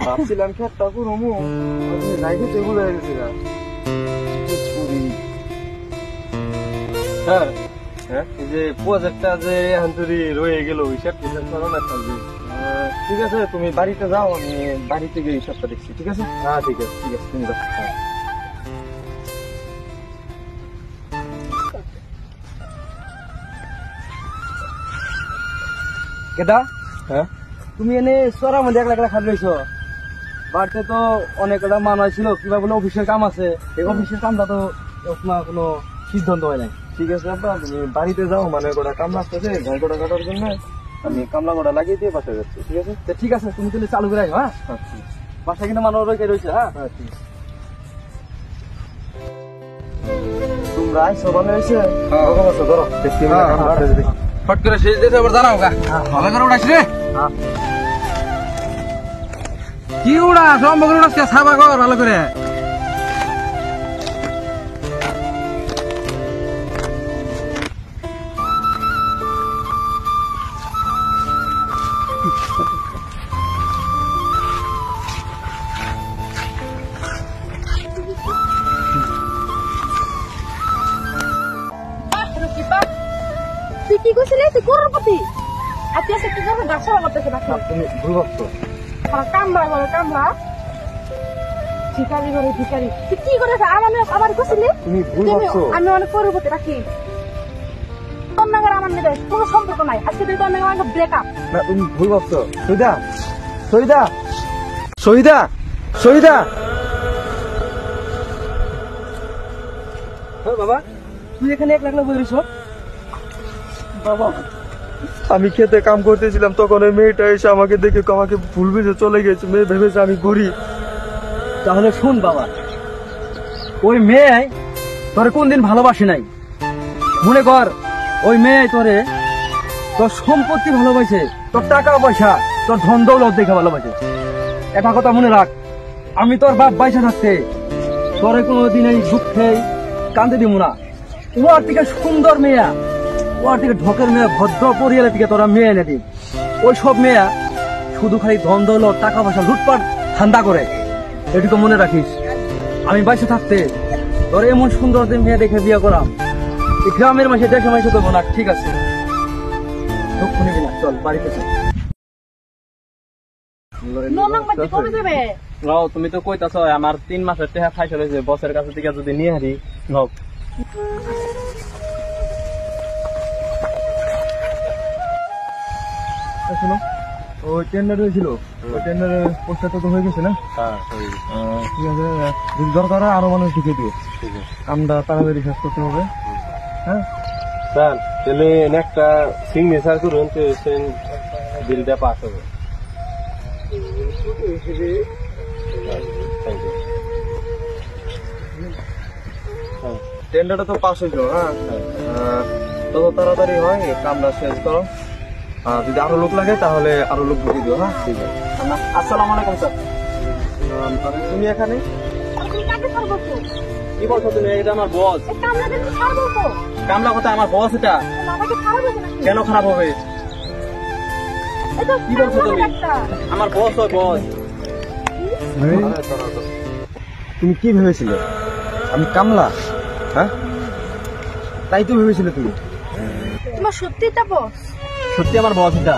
ভাবছিলাম খেতটা করবো নাইকে সেগুলো হয়ে গেছে। হ্যাঁ হ্যাঁ, এই যে প্রজেক্টটা যে হান্তরি রয়ে গেল হিসাব টিসাব করানো থাকবে। ঠিক আছে, তুমি বাড়িতে যাও, আমি বাড়ি থেকে হিসাবটা দেখছি। ঠিক আছে? হ্যাঁ ঠিক আছে, ঠিক আছে, তুমি যাও। কেদা? হ্যাঁ, তুমি এনে সরা মধ্যে একলা একলা খালি রয়েছো। বাড়িতে তো অনেকটা মানুষ ছিল, কিবা বলে অফিসের কাম আছে, এই অফিসের কামটা তো কোনো সিদ্ধান্ত হয় নাই। ঠিক আছে আব্বা, তুমি বাড়িতে যাও, মানে গোটা কামলা আসতেছে ঘর গোটা কাটার জন্য, আমি কামলা গোটা লাগিয়ে দিয়ে বাসায় যাচ্ছি। ঠিক আছে? ঠিক আছে, তুমি তাহলে চালু করে হ্যাঁ, বাসায় কিন্তু মানুষ রয়েছে। হ্যাঁ হ্যাঁ, ঠিক আছে। তোমরা আইসো, ভালো হয়েছে। ধরো ফট করে শেষ দিতে আবার জানাও গা, ভালো করে উড়াইস রে। কি উড়া সম্ভব উড়াস, সাবা কর ভালো করে। তুই কি করছিলি? তুই করবি আজকে এসে কি করবো? গাছ করতেছে না, তুমি ভুল ভাবছো। কামড়া করে কামড়া, ভিকারি করে ভিকারি। তুই কি করেছ? আমার করছিলি? তুমি ভুল ভাবছো। আমি অনেক করবতে রাখি তোর নাগার আমার মেয়েদের কোনো সম্পর্ক নাই। আজকে তুই তোর নাগার ব্রেকআপ। না, তুমি ভুল ভাবছো। সহিদা, সহিদা, সহিদা, সহিদা। বাবা, তুই এখানে একলা একলা বলিস? বাবা, আমি খেতে কাম করতেছিলাম, তখন ওই মেয়েটা এসে আমাকে দেখে আমাকে ভুল বুঝে চলে গেছে। মেয়ে ভেবেছে আমি গরিব। তাহলে শুন বাবা, ওই মেয়ে তোরে কোনদিন ভালোবাসে নাই। মনে কর ওই মেয়ে তোরে তোর সম্পত্তি ভালোবাসে, তোর টাকা পয়সা, তোর ধন দৌলত দেখে ভালোবাসে। একটা কথা মনে রাখ, আমি তোর বাপ বাইসা থাকতে তোরে কোনোদিন এই দুঃখে কান্দে দিব না। ওর থেকে সুন্দর মেয়া, ওর থেকে ঢকের মেয়ে, ভদ্র পরিয়ালের থেকে তোরা মেয়ে এনে দিন। ওই সব মেয়া শুধু খালি ধন দৌলত টাকা পয়সা লুটপাট ধান্দা করে, এটুকু মনে রাখিস। আমি বাইসে থাকতে তোর এমন সুন্দর মেয়ে দেখে বিয়ে করাম, এই গ্রামের মাসে দেশে মাসে দেবো না। ঠিক আছে, দুঃখ নিবি না, চল বাড়িতে চল। তুমি তো কইতাছ আমার 3 মাসের টাকা খাই চলেছে, বসের কাছে থেকে যদি নিয়ে হারি নও। শোনো, ওই টেন্ডার হয়েছিল, ওই টেন্ডারের পোস্টারটা তো হয়ে গেছে না? ঠিক আছে, যদি দরকার হয় আরো মানুষ ঢুকে দিও। কামটা তাড়াতাড়ি শেষ করতে হবে। হ্যাঁ স্যার, তাহলে একটা সিগনেচার করুন, তো বিলটা পাস হবে। টেন্ডারটা তো পাস হয়েছিল। হ্যাঁ, তত তাড়াতাড়ি হয় কামটা শেষ করো। যদি আরো লোক লাগে তাহলে আরো লোক ঢুকে দিও। হ্যাঁ ঠিক আছে। আসসালামু আলাইকুম স্যার। তুমি এখানে কি বলছো? তুমি এটা আমার বস। কামলা কথা আমার বস, এটা কেন খারাপ হবে? কি বলছো তুমি? আমার বস হয় বস। তুমি কি ভেবেছিলে আমি কামলা? হ্যাঁ, তাই তো ভেবেছিলে তুমি? তোমার সত্যি এটা বস? সত্যি আমার বস এটা।